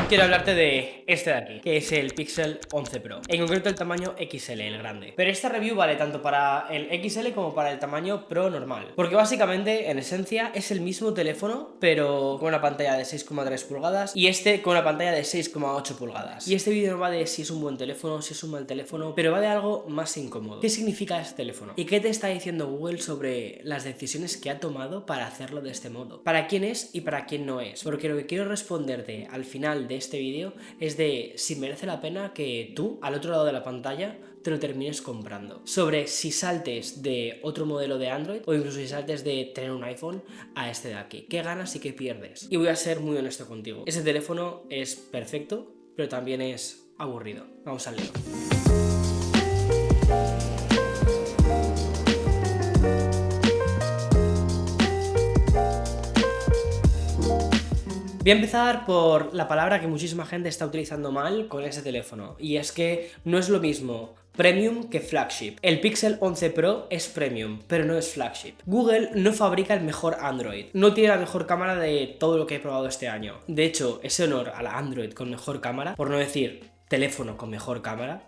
quiero hablarte de este de aquí, que es el Pixel 11 Pro, en concreto el tamaño XL, el grande. Pero esta review vale tanto para el XL como para el tamaño Pro normal, porque básicamente, en esencia, es el mismo teléfono, pero con una pantalla de 6,3 pulgadas y este con una pantalla de 6,8 pulgadas. Y este vídeo no va de si es un buen teléfono, si es un mal teléfono, pero va de algo más incómodo. ¿Qué significa este teléfono? ¿Y qué te está diciendo Google sobre las decisiones que ha tomado para hacerlo de este modo? ¿Para quién es y para quién no es? Porque lo que quiero responderte al final de este vídeo es de si merece la pena que tú, al otro lado de la pantalla, te lo termines comprando. Sobre si saltes de otro modelo de Android o incluso si saltes de tener un iPhone a este de aquí. ¿Qué ganas y qué pierdes? Y voy a ser muy honesto contigo. Ese teléfono es perfecto, pero también es aburrido. Vamos al lío. Voy a empezar por la palabra que muchísima gente está utilizando mal con ese teléfono, y es que no es lo mismo Premium que Flagship. El Pixel 11 Pro es Premium, pero no es Flagship. Google no fabrica el mejor Android, no tiene la mejor cámara de todo lo que he probado este año. De hecho, ese honor a la Android con mejor cámara, por no decir teléfono con mejor cámara,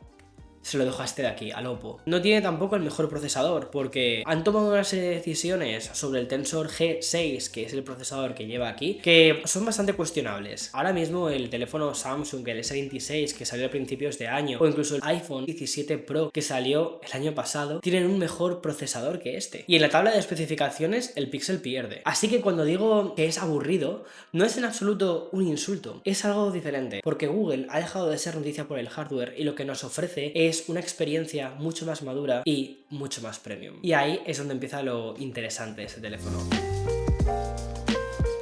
se lo dejo a este de aquí, al Oppo. No tiene tampoco el mejor procesador, porque han tomado una serie de decisiones sobre el Tensor G6, que es el procesador que lleva aquí, que son bastante cuestionables. Ahora mismo el teléfono Samsung, el S26, que salió a principios de año, o incluso el iPhone 17 Pro, que salió el año pasado, tienen un mejor procesador que este. Y en la tabla de especificaciones, el Pixel pierde. Así que cuando digo que es aburrido, no es en absoluto un insulto, es algo diferente, porque Google ha dejado de ser noticia por el hardware y lo que nos ofrece es una experiencia mucho más madura y mucho más premium. Y ahí es donde empieza lo interesante de ese teléfono.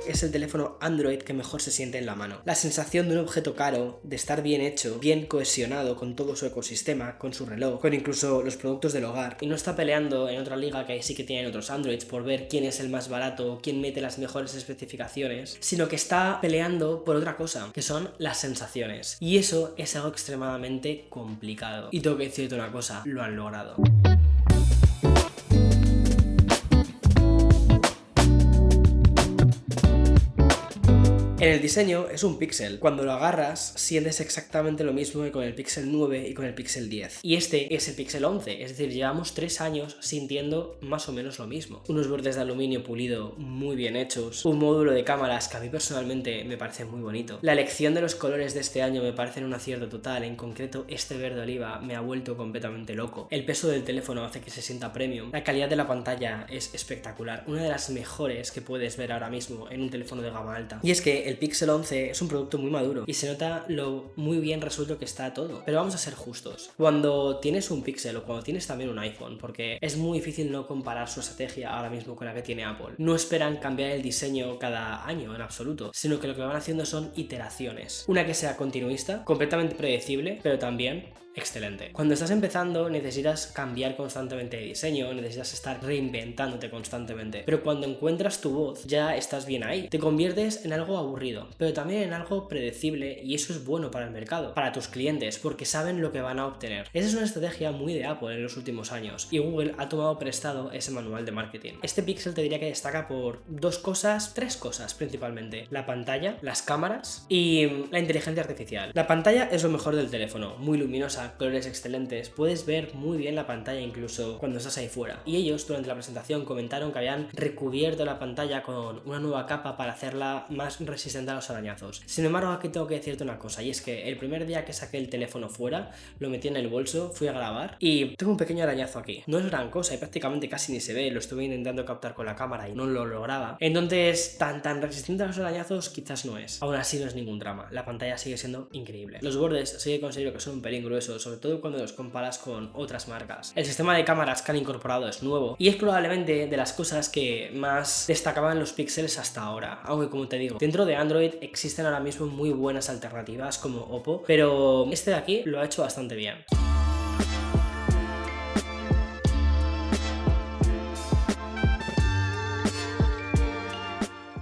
Es el teléfono Android que mejor se siente en la mano. La sensación de un objeto caro, de estar bien hecho, bien cohesionado con todo su ecosistema, con su reloj, con incluso los productos del hogar, y no está peleando en otra liga que ahí sí que tienen otros Androids por ver quién es el más barato, quién mete las mejores especificaciones, sino que está peleando por otra cosa, que son las sensaciones. Y eso es algo extremadamente complicado. Y tengo que decirte una cosa, lo han logrado. En el diseño es un Pixel. Cuando lo agarras, sientes exactamente lo mismo que con el Pixel 9 y con el Pixel 10. Y este es el Pixel 11, es decir, llevamos 3 años sintiendo más o menos lo mismo. Unos bordes de aluminio pulido muy bien hechos, un módulo de cámaras que a mí personalmente me parece muy bonito. La elección de los colores de este año me parecen un acierto total, en concreto este verde oliva me ha vuelto completamente loco. El peso del teléfono hace que se sienta premium. La calidad de la pantalla es espectacular, una de las mejores que puedes ver ahora mismo en un teléfono de gama alta. Y es que el Pixel 11 es un producto muy maduro y se nota lo muy bien resuelto que está todo. Pero vamos a ser justos. Cuando tienes un Pixel o cuando tienes también un iPhone, porque es muy difícil no comparar su estrategia ahora mismo con la que tiene Apple, no esperan cambiar el diseño cada año en absoluto, sino que lo que van haciendo son iteraciones. Una que sea continuista, completamente predecible, pero también excelente. Cuando estás empezando necesitas cambiar constantemente de diseño, necesitas estar reinventándote constantemente, pero cuando encuentras tu voz ya estás bien ahí. Te conviertes en algo aburrido, pero también en algo predecible, y eso es bueno para el mercado, para tus clientes, porque saben lo que van a obtener. Esa es una estrategia muy de Apple en los últimos años, y Google ha tomado prestado ese manual de marketing. Este Pixel te diría que destaca por tres cosas principalmente: la pantalla, las cámaras y la inteligencia artificial. La pantalla es lo mejor del teléfono, muy luminosa, colores excelentes, puedes ver muy bien la pantalla incluso cuando estás ahí fuera. Y ellos durante la presentación comentaron que habían recubierto la pantalla con una nueva capa para hacerla más resistente a los arañazos. Sin embargo, aquí tengo que decirte una cosa, y es que el primer día que saqué el teléfono fuera, lo metí en el bolso, fui a grabar y tengo un pequeño arañazo aquí. No es gran cosa y prácticamente casi ni se ve, lo estuve intentando captar con la cámara y no lo lograba. Entonces, tan resistente a los arañazos quizás no es. Aún así no es ningún drama, la pantalla sigue siendo increíble. Los bordes sí que considero que son un pelín gruesos, sobre todo cuando los comparas con otras marcas. El sistema de cámaras que han incorporado es nuevo y es probablemente de las cosas que más destacaban los Pixels hasta ahora, aunque como te digo, dentro de Android existen ahora mismo muy buenas alternativas como Oppo, pero este de aquí lo ha hecho bastante bien.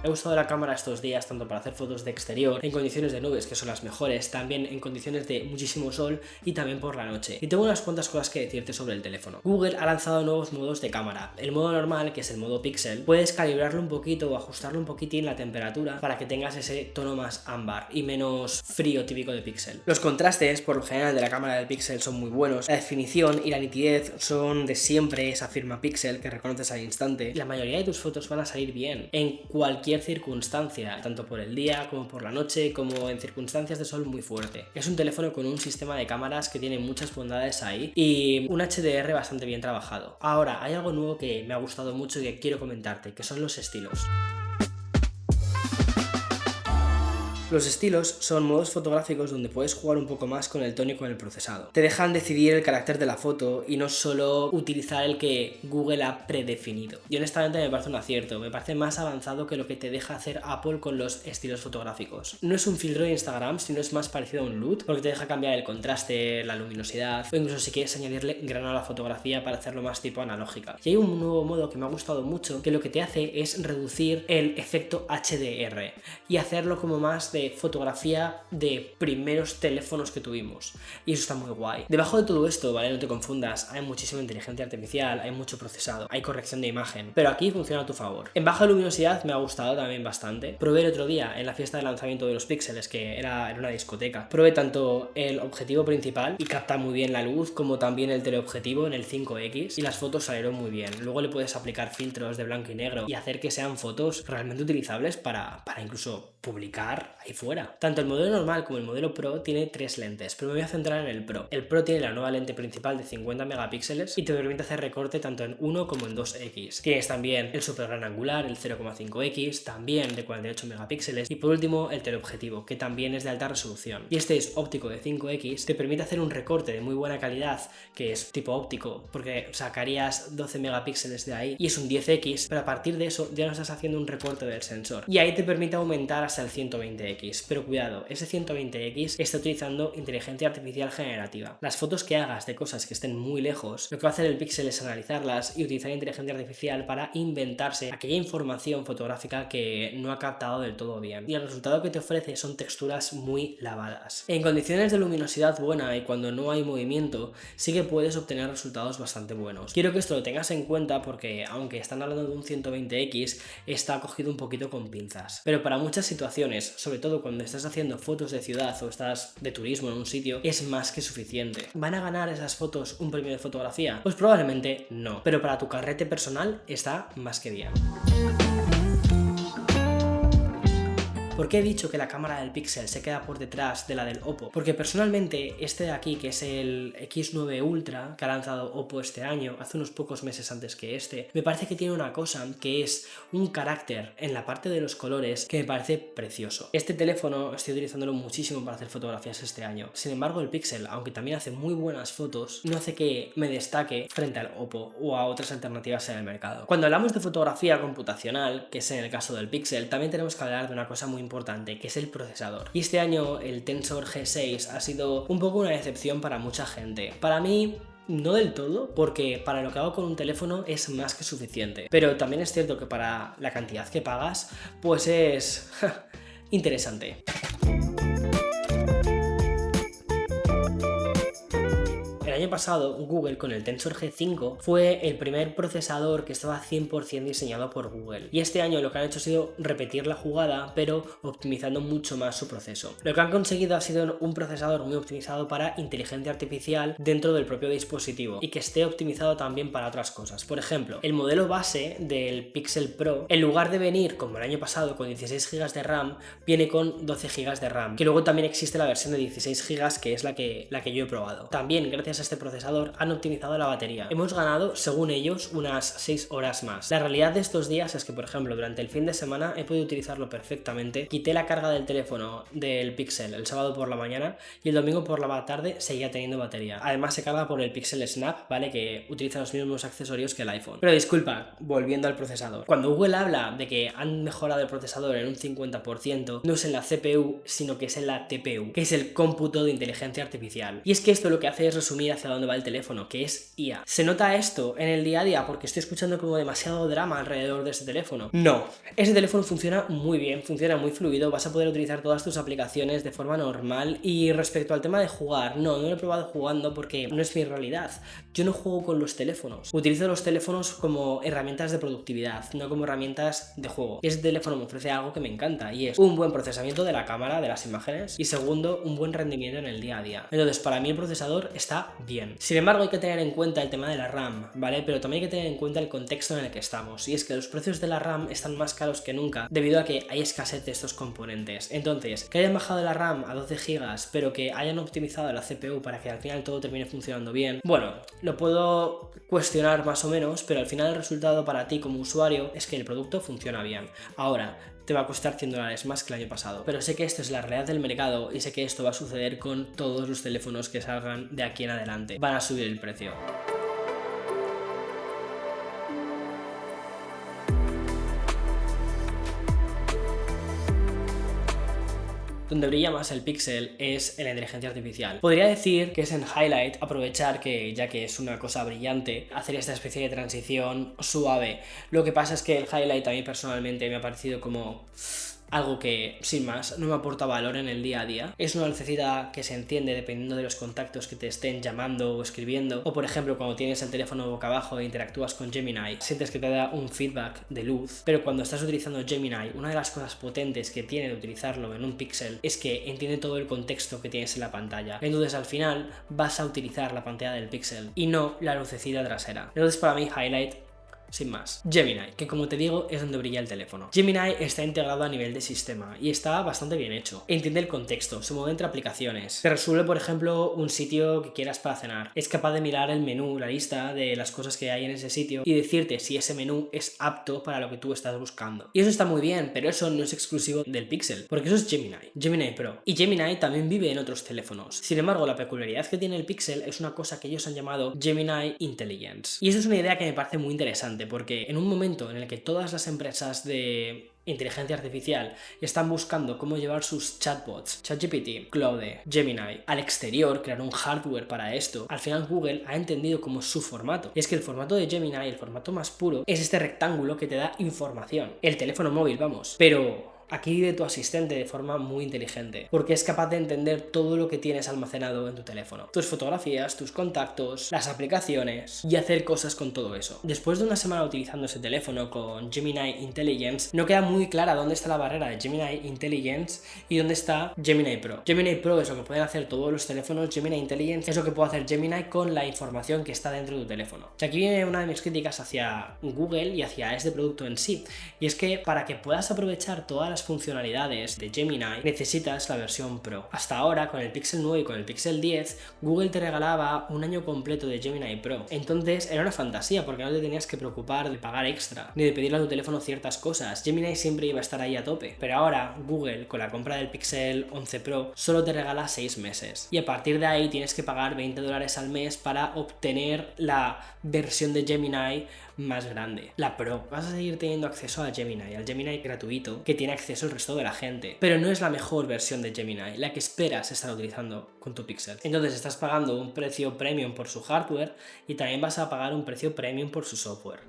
He usado la cámara estos días tanto para hacer fotos de exterior, en condiciones de nubes, que son las mejores, también en condiciones de muchísimo sol y también por la noche. Y tengo unas cuantas cosas que decirte sobre el teléfono. Google ha lanzado nuevos modos de cámara. El modo normal, que es el modo pixel, puedes calibrarlo un poquito o ajustarlo un poquitín la temperatura para que tengas ese tono más ámbar y menos frío típico de pixel. Los contrastes, por lo general, de la cámara del pixel son muy buenos. La definición y la nitidez son de siempre esa firma pixel que reconoces al instante. La mayoría de tus fotos van a salir bien en cualquier circunstancia, tanto por el día como por la noche, como en circunstancias de sol muy fuerte. Es un teléfono con un sistema de cámaras que tiene muchas bondades ahí y un HDR bastante bien trabajado. Ahora, hay algo nuevo que me ha gustado mucho y que quiero comentarte, que son los estilos. Los estilos son modos fotográficos donde puedes jugar un poco más con el tono y con el procesado. Te dejan decidir el carácter de la foto y no solo utilizar el que Google ha predefinido. Y honestamente me parece un acierto, me parece más avanzado que lo que te deja hacer Apple con los estilos fotográficos. No es un filtro de Instagram, sino es más parecido a un LUT, porque te deja cambiar el contraste, la luminosidad, o incluso si quieres añadirle grano a la fotografía para hacerlo más tipo analógica. Y hay un nuevo modo que me ha gustado mucho, que lo que te hace es reducir el efecto HDR y hacerlo como más de fotografía de primeros teléfonos que tuvimos, y eso está muy guay. Debajo de todo esto, ¿vale? No te confundas, hay muchísima inteligencia artificial, hay mucho procesado, hay corrección de imagen, pero aquí funciona a tu favor. En baja luminosidad me ha gustado también bastante. Probé el otro día en la fiesta de lanzamiento de los píxeles, que era en una discoteca. Probé tanto el objetivo principal y capta muy bien la luz, como también el teleobjetivo en el 5X, y las fotos salieron muy bien. Luego le puedes aplicar filtros de blanco y negro y hacer que sean fotos realmente utilizables para incluso publicar ahí fuera. Tanto el modelo normal como el modelo Pro tiene 3 lentes, pero me voy a centrar en el Pro. El Pro tiene la nueva lente principal de 50 megapíxeles y te permite hacer recorte tanto en 1 como en 2X. Tienes también el super gran angular, el 0,5X, también de 48 megapíxeles, y por último el teleobjetivo, que también es de alta resolución. Y este es óptico de 5X, te permite hacer un recorte de muy buena calidad, que es tipo óptico, porque sacarías 12 megapíxeles de ahí, y es un 10X, pero a partir de eso ya no estás haciendo un recorte del sensor. Y ahí te permite aumentar hasta el 120X, pero cuidado, ese 120X está utilizando inteligencia artificial generativa. Las fotos que hagas de cosas que estén muy lejos, lo que va a hacer el píxel es analizarlas y utilizar inteligencia artificial para inventarse aquella información fotográfica que no ha captado del todo bien. Y el resultado que te ofrece son texturas muy lavadas. En condiciones de luminosidad buena y cuando no hay movimiento, sí que puedes obtener resultados bastante buenos. Quiero que esto lo tengas en cuenta porque, aunque están hablando de un 120X, está cogido un poquito con pinzas. Pero para muchas situaciones, sobre todo cuando estás haciendo fotos de ciudad o estás de turismo en un sitio, es más que suficiente. ¿Van a ganar esas fotos un premio de fotografía? Pues probablemente no, pero para tu carrete personal está más que bien. ¿Por qué he dicho que la cámara del Pixel se queda por detrás de la del Oppo? Porque personalmente este de aquí, que es el X9 Ultra, que ha lanzado Oppo este año, hace unos pocos meses antes que este, me parece que tiene una cosa que es un carácter en la parte de los colores que me parece precioso. Este teléfono estoy utilizándolo muchísimo para hacer fotografías este año. Sin embargo, el Pixel, aunque también hace muy buenas fotos, no hace que me destaque frente al Oppo o a otras alternativas en el mercado. Cuando hablamos de fotografía computacional, que es en el caso del Pixel, también tenemos que hablar de una cosa muy importante, que es el procesador. Y este año el Tensor G6 ha sido un poco una decepción para mucha gente. Para mí, no del todo, porque para lo que hago con un teléfono es más que suficiente. Pero también es cierto que para la cantidad que pagas, pues es interesante. El año pasado, Google con el Tensor G5 fue el primer procesador que estaba 100% diseñado por Google. Y este año lo que han hecho ha sido repetir la jugada, pero optimizando mucho más su proceso. Lo que han conseguido ha sido un procesador muy optimizado para inteligencia artificial dentro del propio dispositivo y que esté optimizado también para otras cosas. Por ejemplo, el modelo base del Pixel Pro, en lugar de venir como el año pasado con 16 GB de RAM, viene con 12 GB de RAM, que luego también existe la versión de 16 GB, que es la que yo he probado. También, gracias a este procesador, han optimizado la batería. Hemos ganado, según ellos, unas 6 horas más. La realidad de estos días es que, por ejemplo, durante el fin de semana he podido utilizarlo perfectamente. Quité la carga del teléfono del Pixel el sábado por la mañana y el domingo por la tarde seguía teniendo batería. Además se carga por el Pixel Snap, ¿vale? Que utiliza los mismos accesorios que el iPhone. Pero disculpa, volviendo al procesador. Cuando Google habla de que han mejorado el procesador en un 50%, no es en la CPU, sino que es en la TPU, que es el cómputo de inteligencia artificial. Y es que esto lo que hace es resumir a hacia dónde va el teléfono, que es IA. ¿Se nota esto en el día a día porque estoy escuchando como demasiado drama alrededor de ese teléfono? No, ese teléfono funciona muy bien, funciona muy fluido, vas a poder utilizar todas tus aplicaciones de forma normal. Y respecto al tema de jugar, no lo he probado jugando porque no es mi realidad. Yo no juego con los teléfonos, utilizo los teléfonos como herramientas de productividad, no como herramientas de juego. Y ese teléfono me ofrece algo que me encanta, y es un buen procesamiento de la cámara, de las imágenes, y segundo, un buen rendimiento en el día a día. Entonces, para mí el procesador está bien. Sin embargo, hay que tener en cuenta el tema de la RAM, ¿vale? Pero también hay que tener en cuenta el contexto en el que estamos, y es que los precios de la RAM están más caros que nunca debido a que hay escasez de estos componentes. Entonces, que hayan bajado la RAM a 12 GB, pero que hayan optimizado la CPU para que al final todo termine funcionando bien, bueno, lo puedo cuestionar más o menos, pero al final el resultado para ti como usuario es que el producto funciona bien. Ahora, te va a costar $100 más que el año pasado, pero sé que esto es la realidad del mercado y sé que esto va a suceder con todos los teléfonos que salgan de aquí en adelante. Van a subir el precio. Donde brilla más el Pixel es en la inteligencia artificial. Podría decir que es en Highlight aprovechar que, ya que es una cosa brillante, hacer esta especie de transición suave. Lo que pasa es que el Highlight a mí personalmente me ha parecido como algo que, sin más, no me aporta valor en el día a día. Es una lucecita que se enciende dependiendo de los contactos que te estén llamando o escribiendo. O por ejemplo, cuando tienes el teléfono boca abajo e interactúas con Gemini, sientes que te da un feedback de luz. Pero cuando estás utilizando Gemini, una de las cosas potentes que tiene de utilizarlo en un Pixel es que entiende todo el contexto que tienes en la pantalla. Entonces al final vas a utilizar la pantalla del Pixel y no la lucecita trasera. Entonces para mí Highlight, sin más. Gemini, que como te digo es donde brilla el teléfono. Gemini está integrado a nivel de sistema y está bastante bien hecho. Entiende el contexto, se mueve entre aplicaciones, te resuelve por ejemplo un sitio que quieras para cenar, es capaz de mirar el menú, la lista de las cosas que hay en ese sitio y decirte si ese menú es apto para lo que tú estás buscando. Y eso está muy bien, pero eso no es exclusivo del Pixel, porque eso es Gemini Pro. Y Gemini también vive en otros teléfonos. Sin embargo, la peculiaridad que tiene el Pixel es una cosa que ellos han llamado Gemini Intelligence. Y eso es una idea que me parece muy interesante, porque en un momento en el que todas las empresas de inteligencia artificial están buscando cómo llevar sus chatbots, ChatGPT, Claude, Gemini, al exterior, crear un hardware para esto, al final Google ha entendido como su formato. Y es que el formato de Gemini, el formato más puro, es este rectángulo que te da información. El teléfono móvil, vamos. Pero aquí vive tu asistente de forma muy inteligente, porque es capaz de entender todo lo que tienes almacenado en tu teléfono, tus fotografías, tus contactos, las aplicaciones, y hacer cosas con todo eso. Después de una semana utilizando ese teléfono con Gemini Intelligence, no queda muy clara dónde está la barrera de Gemini Intelligence y dónde está Gemini Pro. Gemini Pro es lo que pueden hacer todos los teléfonos, Gemini Intelligence es lo que puede hacer Gemini con la información que está dentro de tu teléfono. Y aquí viene una de mis críticas hacia Google y hacia este producto en sí, y es que para que puedas aprovechar todas las funcionalidades de Gemini necesitas la versión Pro. Hasta ahora, con el Pixel 9 y con el Pixel 10, Google te regalaba un año completo de Gemini Pro. Entonces era una fantasía porque no te tenías que preocupar de pagar extra ni de pedirle a tu teléfono ciertas cosas. Gemini siempre iba a estar ahí a tope. Pero ahora Google, con la compra del Pixel 11 Pro, solo te regala 6 meses. Y a partir de ahí tienes que pagar $20 al mes para obtener la versión de Gemini más grande, la Pro. Vas a seguir teniendo acceso a Gemini, al Gemini gratuito que tiene acceso el resto de la gente, pero no es la mejor versión de Gemini, la que esperas estar utilizando con tu Pixel. Entonces estás pagando un precio premium por su hardware y también vas a pagar un precio premium por su software.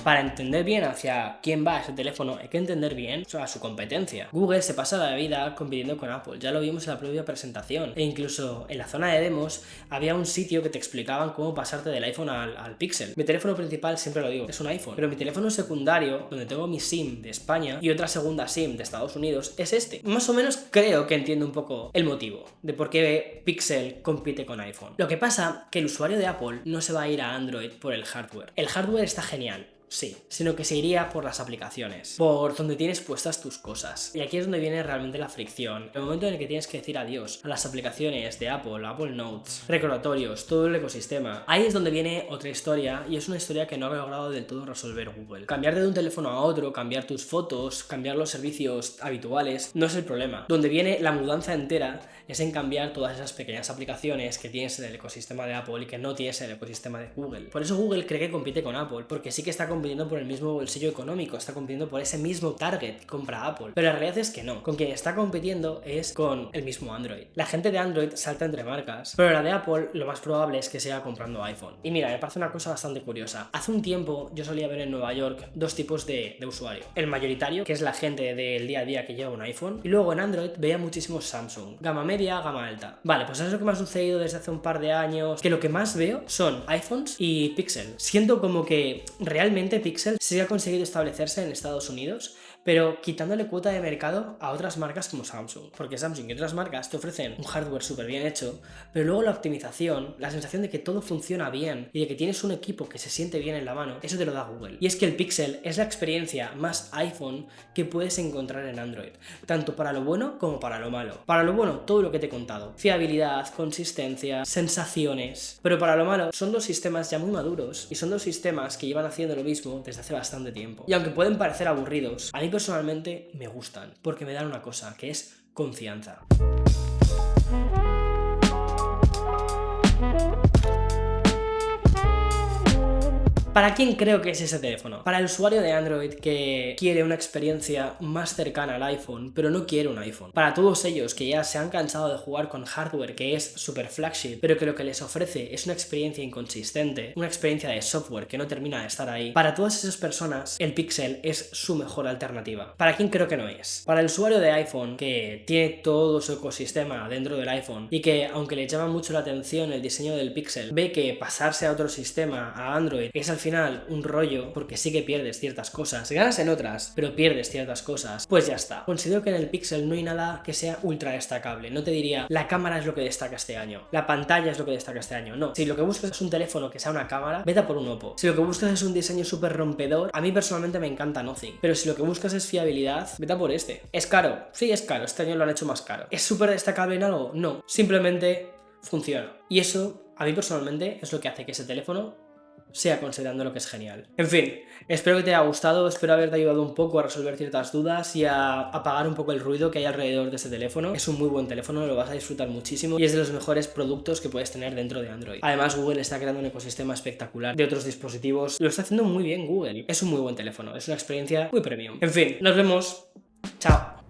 Para entender bien hacia quién va ese teléfono, hay que entender bien a su competencia. Google se pasa la vida compitiendo con Apple, ya lo vimos en la propia presentación, e incluso en la zona de demos había un sitio que te explicaban cómo pasarte del iPhone al Pixel. Mi teléfono principal, siempre lo digo, es un iPhone, pero mi teléfono secundario, donde tengo mi SIM de España y otra segunda SIM de Estados Unidos, es este. Más o menos creo que entiendo un poco el motivo de por qué Pixel compite con iPhone. Lo que pasa que el usuario de Apple no se va a ir a Android por el hardware. El hardware está genial, sí, sino que se iría por las aplicaciones, por donde tienes puestas tus cosas. Y aquí es donde viene realmente la fricción. El momento en el que tienes que decir adiós a las aplicaciones de Apple, Apple Notes, recordatorios, todo el ecosistema. Ahí es donde viene otra historia, y es una historia que no ha logrado del todo resolver Google. Cambiarte de un teléfono a otro, cambiar tus fotos, cambiar los servicios habituales, no es el problema. Donde viene la mudanza entera es en cambiar todas esas pequeñas aplicaciones que tienes en el ecosistema de Apple y que no tienes en el ecosistema de Google. Por eso Google cree que compite con Apple, porque sí que está compitiendo por el mismo bolsillo económico, está compitiendo por ese mismo target que compra Apple. Pero la realidad es que no. Con quien está compitiendo es con el mismo Android. La gente de Android salta entre marcas, pero la de Apple lo más probable es que siga comprando iPhone. Y mira, me parece una cosa bastante curiosa. Hace un tiempo yo solía ver en Nueva York dos tipos de usuario. El mayoritario, que es la gente del día a día que lleva un iPhone, y luego en Android veía muchísimos Samsung. Gama media, gama alta. Vale, pues eso es lo que me ha sucedido desde hace un par de años, que lo que más veo son iPhones y Pixel. Siento como que realmente Pixel sí ha conseguido establecerse en Estados Unidos, pero quitándole cuota de mercado a otras marcas como Samsung, porque Samsung y otras marcas te ofrecen un hardware súper bien hecho, pero luego la optimización, la sensación de que todo funciona bien y de que tienes un equipo que se siente bien en la mano, eso te lo da Google. Y es que el Pixel es la experiencia más iPhone que puedes encontrar en Android, tanto para lo bueno como para lo malo. Para lo bueno, todo lo que te he contado: fiabilidad, consistencia, sensaciones. Pero para lo malo, son dos sistemas ya muy maduros y son dos sistemas que llevan haciendo lo mismo desde hace bastante tiempo. Y aunque pueden parecer aburridos, a mí personalmente me gustan, porque me dan una cosa, que es confianza. ¿Para quién creo que es ese teléfono? Para el usuario de Android que quiere una experiencia más cercana al iPhone, pero no quiere un iPhone. Para todos ellos que ya se han cansado de jugar con hardware que es super flagship, pero que lo que les ofrece es una experiencia inconsistente, una experiencia de software que no termina de estar ahí. Para todas esas personas, el Pixel es su mejor alternativa. ¿Para quién creo que no es? Para el usuario de iPhone que tiene todo su ecosistema dentro del iPhone y que, aunque le llama mucho la atención el diseño del Pixel, ve que pasarse a otro sistema, a Android, es al final un rollo, porque sí que pierdes ciertas cosas, ganas en otras, pero pierdes ciertas cosas, pues ya está. Considero que en el Pixel no hay nada que sea ultra destacable. No te diría, la cámara es lo que destaca este año, la pantalla es lo que destaca este año, no. Si lo que buscas es un teléfono que sea una cámara, vete a por un Oppo. Si lo que buscas es un diseño súper rompedor, a mí personalmente me encanta Nothing, pero si lo que buscas es fiabilidad, vete a por este. ¿Es caro? Sí, es caro, este año lo han hecho más caro. ¿Es súper destacable en algo? No, simplemente funciona. Y eso, a mí personalmente, es lo que hace que ese teléfono sea considerando lo que es genial. En fin, espero que te haya gustado, espero haberte ayudado un poco a resolver ciertas dudas y a apagar un poco el ruido que hay alrededor de este teléfono. Es un muy buen teléfono, lo vas a disfrutar muchísimo y es de los mejores productos que puedes tener dentro de Android. Además, Google está creando un ecosistema espectacular de otros dispositivos. Lo está haciendo muy bien Google. Es un muy buen teléfono, es una experiencia muy premium. En fin, nos vemos. Chao.